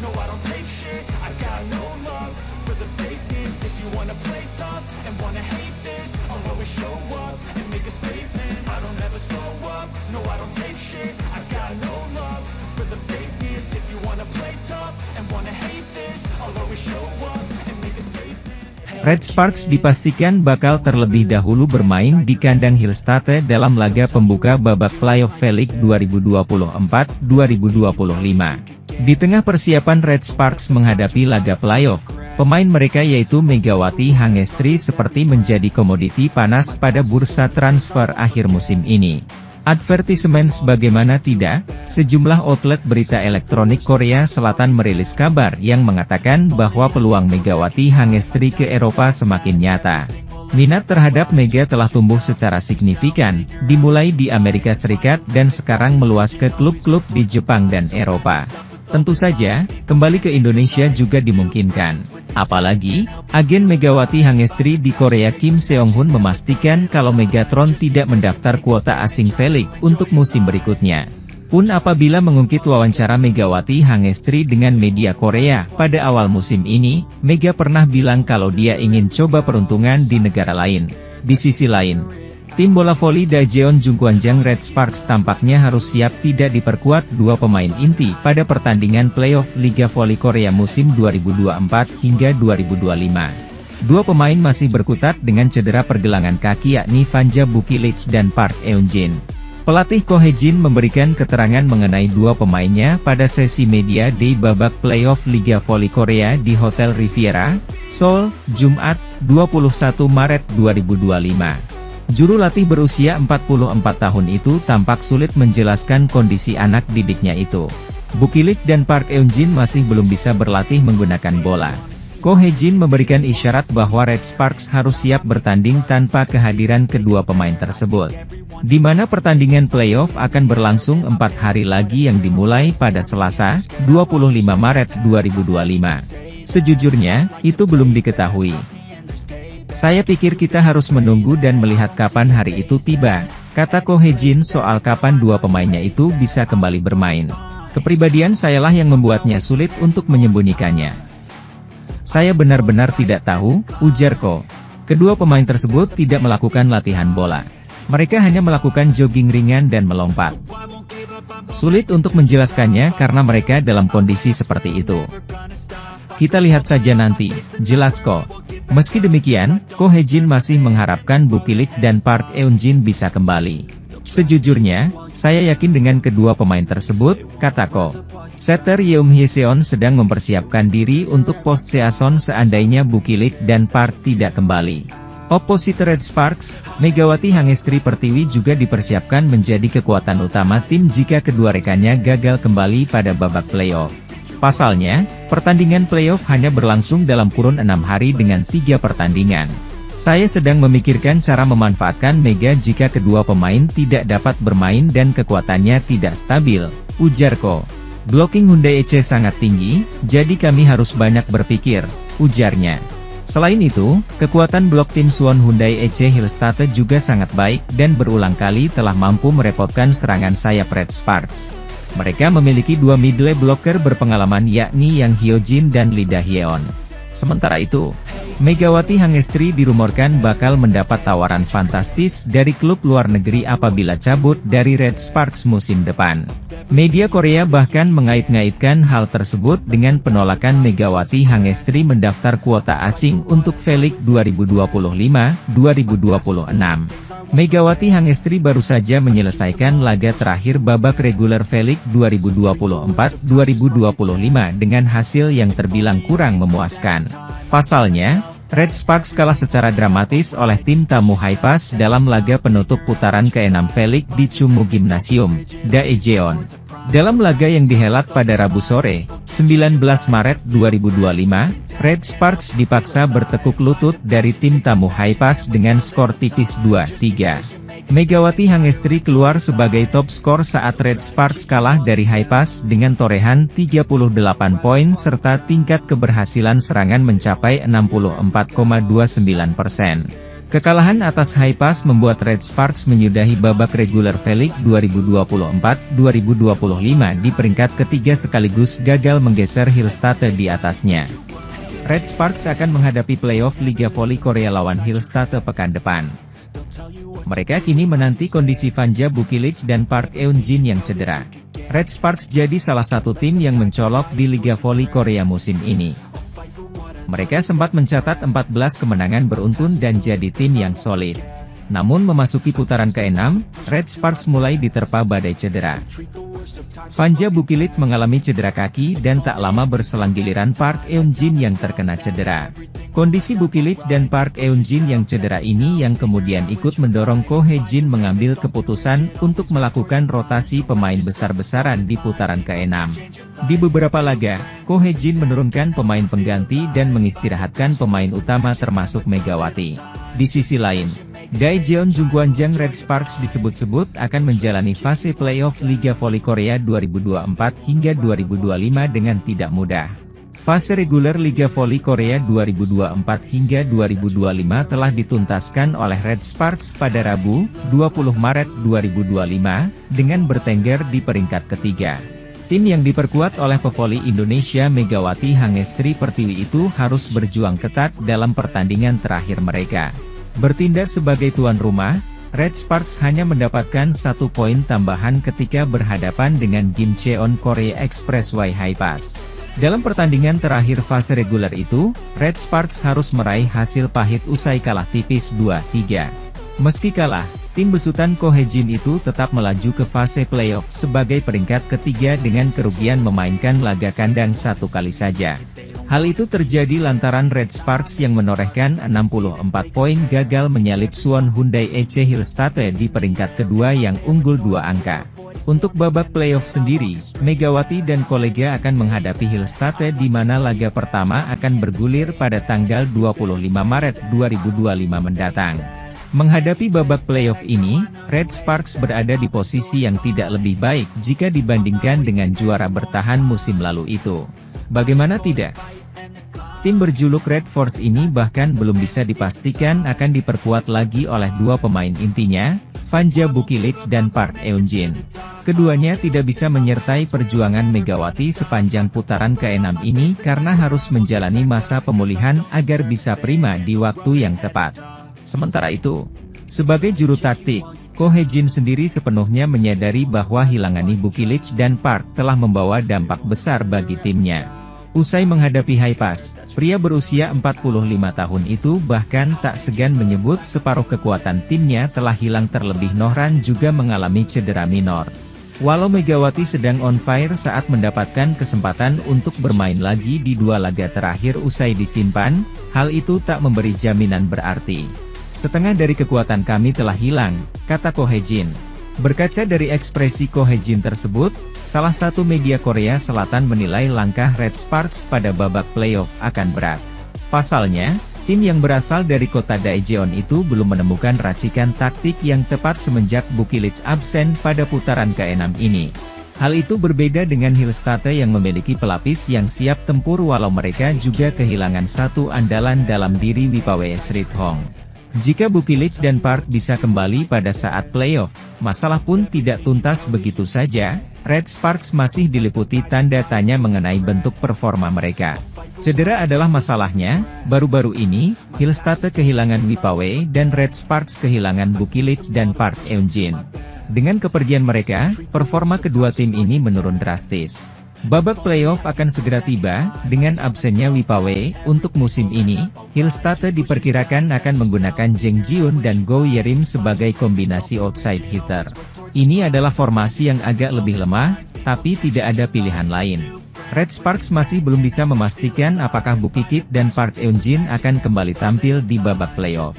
no I don't take shit, I got no love for the fakeness. If you wanna play tough and wanna hate this, I'll always show up and make a statement. I don't ever slow up, no I don't take shit, I got no love for the fakeness. If you wanna play tough and wanna hate this, I'll always show up and make a statement. Red Sparks dipastikan bakal terlebih dahulu bermain di kandang Hillstatte dalam laga pembuka babak playoff V-League 2024-2025. Di tengah persiapan Red Sparks menghadapi laga playoff, pemain mereka yaitu Megawati Hangestri seperti menjadi komoditi panas pada bursa transfer akhir musim ini. Advertisement bagaimana tidak, sejumlah outlet berita elektronik Korea Selatan merilis kabar yang mengatakan bahwa peluang Megawati Hangestri ke Eropa semakin nyata. Minat terhadap Mega telah tumbuh secara signifikan, dimulai di Amerika Serikat dan sekarang meluas ke klub-klub di Jepang dan Eropa. Tentu saja, kembali ke Indonesia juga dimungkinkan. Apalagi, agen Megawati Hangestri di Korea Kim Seong-hun memastikan kalau Megatron tidak mendaftar kuota asing V-League untuk musim berikutnya. Pun apabila mengungkit wawancara Megawati Hangestri dengan media Korea pada awal musim ini, Mega pernah bilang kalau dia ingin coba peruntungan di negara lain. Di sisi lain, tim bola voli Daejeon Jungkwanjang Red Sparks tampaknya harus siap tidak diperkuat dua pemain inti pada pertandingan playoff Liga Voli Korea musim 2024 hingga 2025. Dua pemain masih berkutat dengan cedera pergelangan kaki yakni Vanja Bukilich dan Park Eun-jin. Pelatih Ko Hae-jin memberikan keterangan mengenai dua pemainnya pada sesi media day babak playoff Liga Voli Korea di Hotel Riviera, Seoul, Jumat, 21 Maret 2025. Juru latih berusia 44 tahun itu tampak sulit menjelaskan kondisi anak didiknya itu. Bukilich dan Park Eun-jin masih belum bisa berlatih menggunakan bola. Ko Hae-jin memberikan isyarat bahwa Red Sparks harus siap bertanding tanpa kehadiran kedua pemain tersebut. Di mana pertandingan playoff akan berlangsung 4 hari lagi yang dimulai pada Selasa, 25 Maret 2025. Sejujurnya, itu belum diketahui. Saya pikir kita harus menunggu dan melihat kapan hari itu tiba, kata Ko Hae-jin soal kapan dua pemainnya itu bisa kembali bermain. Kepribadian sayalah yang membuatnya sulit untuk menyembunyikannya. Saya benar-benar tidak tahu, ujar Ko. Kedua pemain tersebut tidak melakukan latihan bola. Mereka hanya melakukan jogging ringan dan melompat. Sulit untuk menjelaskannya karena mereka dalam kondisi seperti itu. Kita lihat saja nanti, jelas Ko. Meski demikian, Ko Hae-jin masih mengharapkan Bukilich dan Park Eun-jin bisa kembali. Sejujurnya, saya yakin dengan kedua pemain tersebut, kata Ko. Setter Yeom Hye-seon sedang mempersiapkan diri untuk post-season seandainya Bukilich dan Park tidak kembali. Opposite Red Sparks, Megawati Hangestri Pertiwi juga dipersiapkan menjadi kekuatan utama tim jika kedua rekannya gagal kembali pada babak playoff. Pasalnya, pertandingan playoff hanya berlangsung dalam kurun 6 hari dengan 3 pertandingan. Saya sedang memikirkan cara memanfaatkan Mega jika kedua pemain tidak dapat bermain dan kekuatannya tidak stabil, ujar Ko. Blocking Hyundai EC sangat tinggi, jadi kami harus banyak berpikir, ujarnya. Selain itu, kekuatan blok tim Suwon Hyundai EC Hillstatte juga sangat baik dan berulang kali telah mampu merepotkan serangan sayap Red Sparks. Mereka memiliki dua middle blocker berpengalaman yakni Yang Hyo-jin dan Lee Da-hyeon. Sementara itu, Megawati Hangestri dirumorkan bakal mendapat tawaran fantastis dari klub luar negeri apabila cabut dari Red Sparks musim depan. Media Korea bahkan mengait-ngaitkan hal tersebut dengan penolakan Megawati Hangestri mendaftar kuota asing untuk V-League 2025-2026. Megawati Hangestri baru saja menyelesaikan laga terakhir babak reguler V-League 2024-2025 dengan hasil yang terbilang kurang memuaskan. Pasalnya, Red Sparks kalah secara dramatis oleh tim tamu Haipas dalam laga penutup putaran ke-6 V-League di Chungmu Gymnasium, Daejeon. Dalam laga yang dihelat pada Rabu sore, 19 Maret 2025, Red Sparks dipaksa bertekuk lutut dari tim tamu Haipas dengan skor tipis 2-3. Megawati Hangestri keluar sebagai top skor saat Red Sparks kalah dari Haipas dengan torehan 38 poin serta tingkat keberhasilan serangan mencapai 64,29%. Kekalahan atas Haifaz membuat Red Sparks menyudahi babak reguler V-League 2024-2025 di peringkat ketiga sekaligus gagal menggeser Hillstatte di atasnya. Red Sparks akan menghadapi playoff Liga Voli Korea lawan Hillstatte pekan depan. Mereka kini menanti kondisi Vanja Bukilic dan Park Eun-jin yang cedera. Red Sparks jadi salah satu tim yang mencolok di Liga Voli Korea musim ini. Mereka sempat mencatat 14 kemenangan beruntun dan jadi tim yang solid. Namun memasuki putaran ke-6, Red Sparks mulai diterpa badai cedera. Vanja Bukilic mengalami cedera kaki dan tak lama berselang giliran Park Eun-jin yang terkena cedera. Kondisi Bukilic dan Park Eun-jin yang cedera ini yang kemudian ikut mendorong Ko Hae-jin mengambil keputusan untuk melakukan rotasi pemain besar-besaran di putaran ke-6. Di beberapa laga, Ko Hae-jin menurunkan pemain pengganti dan mengistirahatkan pemain utama termasuk Megawati. Di sisi lain, Daejeon Jungkwanjang Red Sparks disebut-sebut akan menjalani fase playoff Liga Voli Korea 2024 hingga 2025 dengan tidak mudah. Fase reguler Liga Voli Korea 2024 hingga 2025 telah dituntaskan oleh Red Sparks pada Rabu, 20 Maret 2025, dengan bertengger di peringkat ketiga. Tim yang diperkuat oleh pevoli Indonesia Megawati Hangestri Pertiwi itu harus berjuang ketat dalam pertandingan terakhir mereka. Bertindak sebagai tuan rumah, Red Sparks hanya mendapatkan 1 poin tambahan ketika berhadapan dengan Gimcheon Korea Expressway Haifaz. Dalam pertandingan terakhir fase reguler itu, Red Sparks harus meraih hasil pahit usai kalah tipis 2-3. Meski kalah, tim besutan Ko Hae-jin itu tetap melaju ke fase playoff sebagai peringkat ketiga dengan kerugian memainkan laga kandang 1 kali saja. Hal itu terjadi lantaran Red Sparks yang menorehkan 64 poin gagal menyalip Suwon Hyundai EC Hillstatte di peringkat kedua yang unggul 2 angka. Untuk babak playoff sendiri, Megawati dan kolega akan menghadapi Hillstatte di mana laga pertama akan bergulir pada tanggal 25 Maret 2025 mendatang. Menghadapi babak playoff ini, Red Sparks berada di posisi yang tidak lebih baik jika dibandingkan dengan juara bertahan musim lalu itu. Bagaimana tidak? Tim berjuluk Red Force ini bahkan belum bisa dipastikan akan diperkuat lagi oleh 2 pemain intinya, Vanja Bukilic dan Park Eun-jin. Keduanya tidak bisa menyertai perjuangan Megawati sepanjang putaran ke-6 ini karena harus menjalani masa pemulihan agar bisa prima di waktu yang tepat. Sementara itu, sebagai juru taktik, Ko Hae-jin sendiri sepenuhnya menyadari bahwa hilangani Bukilic dan Park telah membawa dampak besar bagi timnya. Usai menghadapi Haifaz, pria berusia 45 tahun itu bahkan tak segan menyebut separuh kekuatan timnya telah hilang terlebih Nohran juga mengalami cedera minor. Walau Megawati sedang on fire saat mendapatkan kesempatan untuk bermain lagi di 2 laga terakhir usai disimpan, hal itu tak memberi jaminan berarti. Setengah dari kekuatan kami telah hilang, kata Ko Hae-jin. Berkaca dari ekspresi Ko Hae-jin tersebut, salah satu media Korea Selatan menilai langkah Red Sparks pada babak playoff akan berat. Pasalnya, tim yang berasal dari kota Daejeon itu belum menemukan racikan taktik yang tepat semenjak Bukilic absen pada putaran ke-6 ini. Hal itu berbeda dengan Hillstatte yang memiliki pelapis yang siap tempur walau mereka juga kehilangan 1 andalan dalam diri Wipawe Srithong. Jika Bukilic dan Park bisa kembali pada saat playoff, masalah pun tidak tuntas begitu saja. Red Sparks masih diliputi tanda tanya mengenai bentuk performa mereka. Cedera adalah masalahnya. Baru-baru ini, Hillstatte kehilangan Wipawe dan Red Sparks kehilangan Bukilic dan Park Eun-jin. Dengan kepergian mereka, performa kedua tim ini menurun drastis. Babak playoff akan segera tiba, dengan absennya Wipawe. Untuk musim ini, Hillstatte diperkirakan akan menggunakan Jeng Jiun dan Go Yerim sebagai kombinasi outside hitter. Ini adalah formasi yang agak lebih lemah, tapi tidak ada pilihan lain. Red Sparks masih belum bisa memastikan apakah Bukilic dan Park Eun-jin akan kembali tampil di babak playoff.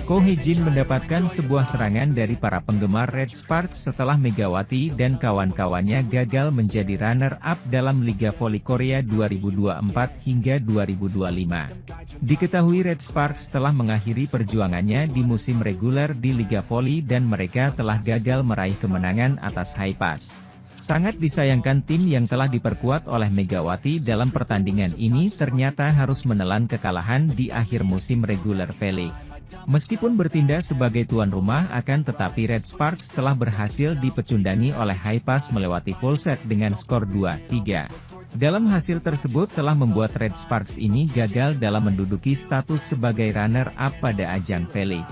Ko Hae-jin mendapatkan sebuah serangan dari para penggemar Red Sparks setelah Megawati dan kawan-kawannya gagal menjadi runner-up dalam Liga Voli Korea 2024 hingga 2025. Diketahui Red Sparks telah mengakhiri perjuangannya di musim reguler di Liga Voli dan mereka telah gagal meraih kemenangan atas Haifaz. Sangat disayangkan tim yang telah diperkuat oleh Megawati dalam pertandingan ini ternyata harus menelan kekalahan di akhir musim reguler V-League. Meskipun bertindak sebagai tuan rumah akan tetapi Red Sparks telah berhasil dipecundangi oleh Haipas melewati full set dengan skor 2-3. Dalam hasil tersebut telah membuat Red Sparks ini gagal dalam menduduki status sebagai runner-up pada ajang V-League.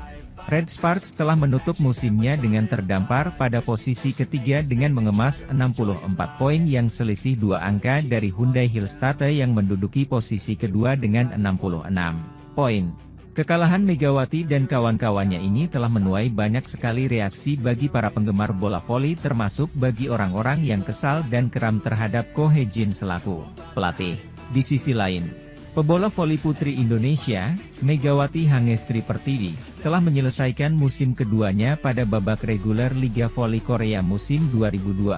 Red Sparks telah menutup musimnya dengan terdampar pada posisi ketiga dengan mengemas 64 poin yang selisih 2 angka dari Hyundai Hillstatter yang menduduki posisi kedua dengan 66 poin. Kekalahan Megawati dan kawan-kawannya ini telah menuai banyak sekali reaksi bagi para penggemar bola voli termasuk bagi orang-orang yang kesal dan geram terhadap Ko Hye-jin selaku pelatih. Di sisi lain, pebola voli putri Indonesia, Megawati Hangestri Pertiwi, telah menyelesaikan musim keduanya pada babak reguler Liga Voli Korea musim 2024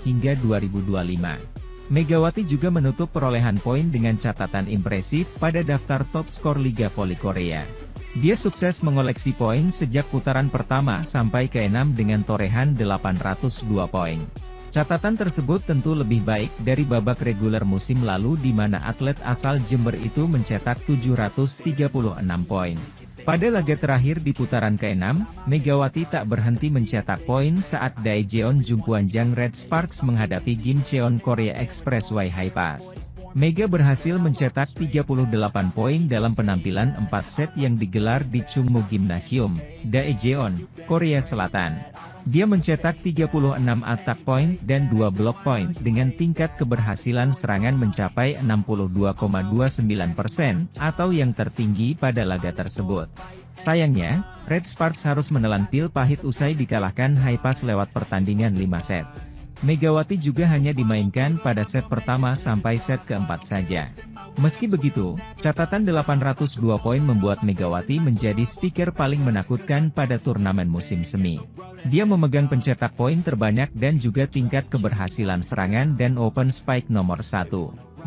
hingga 2025. Megawati juga menutup perolehan poin dengan catatan impresif pada daftar top skor Liga Voli Korea. Dia sukses mengoleksi poin sejak putaran pertama sampai ke-6 dengan torehan 802 poin. Catatan tersebut tentu lebih baik dari babak reguler musim lalu di mana atlet asal Jember itu mencetak 736 poin. Pada laga terakhir di putaran ke-6, Megawati tak berhenti mencetak poin saat Daejeon Jungkwanjang Red Sparks menghadapi Gimcheon Korea Expressway Haipas. Mega berhasil mencetak 38 poin dalam penampilan 4 set yang digelar di Chungmu Gymnasium, Daejeon, Korea Selatan. Dia mencetak 36 attack point dan 2 block point dengan tingkat keberhasilan serangan mencapai 62,29% atau yang tertinggi pada laga tersebut. Sayangnya, Red Sparks harus menelan pil pahit usai dikalahkan Haipas lewat pertandingan 5 set. Megawati juga hanya dimainkan pada set pertama sampai set keempat saja. Meski begitu, catatan 802 poin membuat Megawati menjadi speaker paling menakutkan pada turnamen musim semi. Dia memegang pencetak poin terbanyak dan juga tingkat keberhasilan serangan dan open spike nomor 1.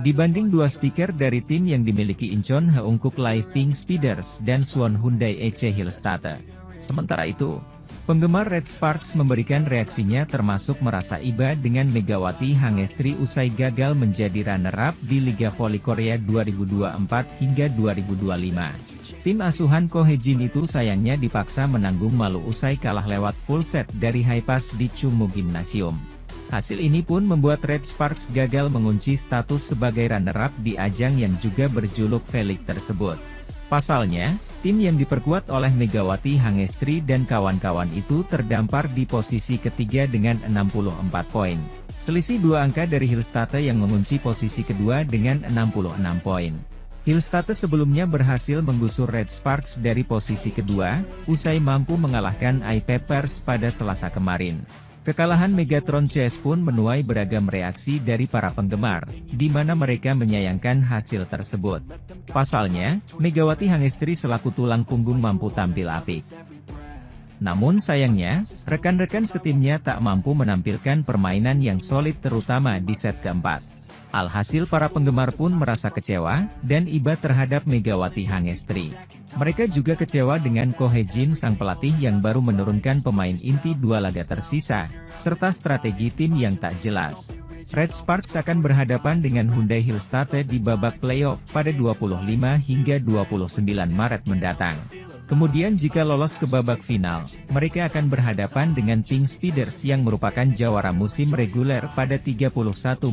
Dibanding dua speaker dari tim yang dimiliki Incheon Heungkuk Live Pink Speeders dan Suwon Hyundai EC Hillstatter. Sementara itu, penggemar Red Sparks memberikan reaksinya termasuk merasa iba dengan Megawati Hangestri usai gagal menjadi runner-up di Liga Voli Korea 2024 hingga 2025. Tim asuhan Ko Hye-jin itu sayangnya dipaksa menanggung malu usai kalah lewat full set dari Haipas di Chungmu Gymnasium. Hasil ini pun membuat Red Sparks gagal mengunci status sebagai runner-up di ajang yang juga berjuluk V-League tersebut. Pasalnya, tim yang diperkuat oleh Megawati Hangestri dan kawan-kawan itu terdampar di posisi ketiga dengan 64 poin. Selisih 2 angka dari Hillstatter yang mengunci posisi kedua dengan 66 poin. Hillstatter sebelumnya berhasil menggusur Red Sparks dari posisi kedua, usai mampu mengalahkan iPepers pada Selasa kemarin. Kekalahan Megatron CS pun menuai beragam reaksi dari para penggemar, di mana mereka menyayangkan hasil tersebut. Pasalnya, Megawati Hangestri selaku tulang punggung mampu tampil apik. Namun sayangnya, rekan-rekan setimnya tak mampu menampilkan permainan yang solid terutama di set keempat. Alhasil para penggemar pun merasa kecewa, dan iba terhadap Megawati Hangestri. Mereka juga kecewa dengan Ko Hye-jin sang pelatih yang baru menurunkan pemain inti 2 laga tersisa, serta strategi tim yang tak jelas. Red Sparks akan berhadapan dengan Hyundai Hillstatter di babak playoff pada 25 hingga 29 Maret mendatang. Kemudian jika lolos ke babak final, mereka akan berhadapan dengan Pink Speeders yang merupakan jawara musim reguler pada 31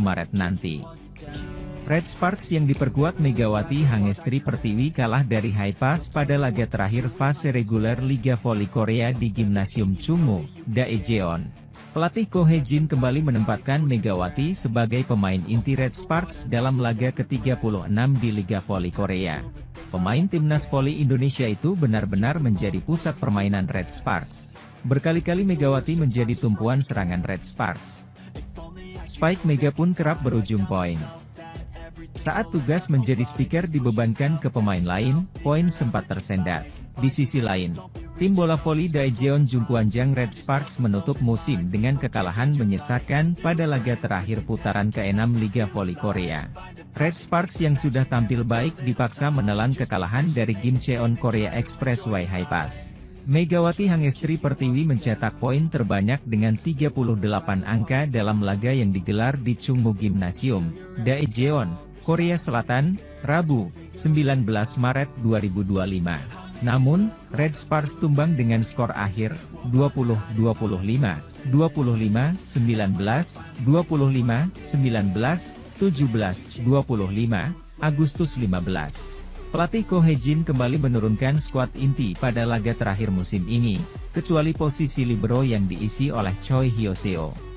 Maret nanti. Red Sparks yang diperkuat Megawati Hangestri Pertiwi kalah dari Haipas pada laga terakhir fase reguler Liga Voli Korea di Gymnasium Chungmu, Daejeon. Pelatih Ko Hye-jin kembali menempatkan Megawati sebagai pemain inti Red Sparks dalam laga ke-36 di Liga Voli Korea. Pemain timnas voli Indonesia itu benar-benar menjadi pusat permainan Red Sparks. Berkali-kali Megawati menjadi tumpuan serangan Red Sparks. Spike Mega pun kerap berujung poin. Saat tugas menjadi speaker dibebankan ke pemain lain, poin sempat tersendat. Di sisi lain, tim bola voli Daejeon Jungkwanjang Red Sparks menutup musim dengan kekalahan menyesakan pada laga terakhir putaran ke-6 Liga Voli Korea. Red Sparks yang sudah tampil baik dipaksa menelan kekalahan dari Gimcheon Korea Expressway Haipas. Megawati Hangestri Pertiwi mencetak poin terbanyak dengan 38 angka dalam laga yang digelar di Chungmu Gymnasium, Daejeon, Korea Selatan, Rabu, 19 Maret 2025. Namun, Red Sparks tumbang dengan skor akhir, 20-25, 25-19, 25-19, 17-25, Agustus 15. Pelatih Ko Hee-jin kembali menurunkan skuad inti pada laga terakhir musim ini, kecuali posisi libero yang diisi oleh Choi Hyo-seo.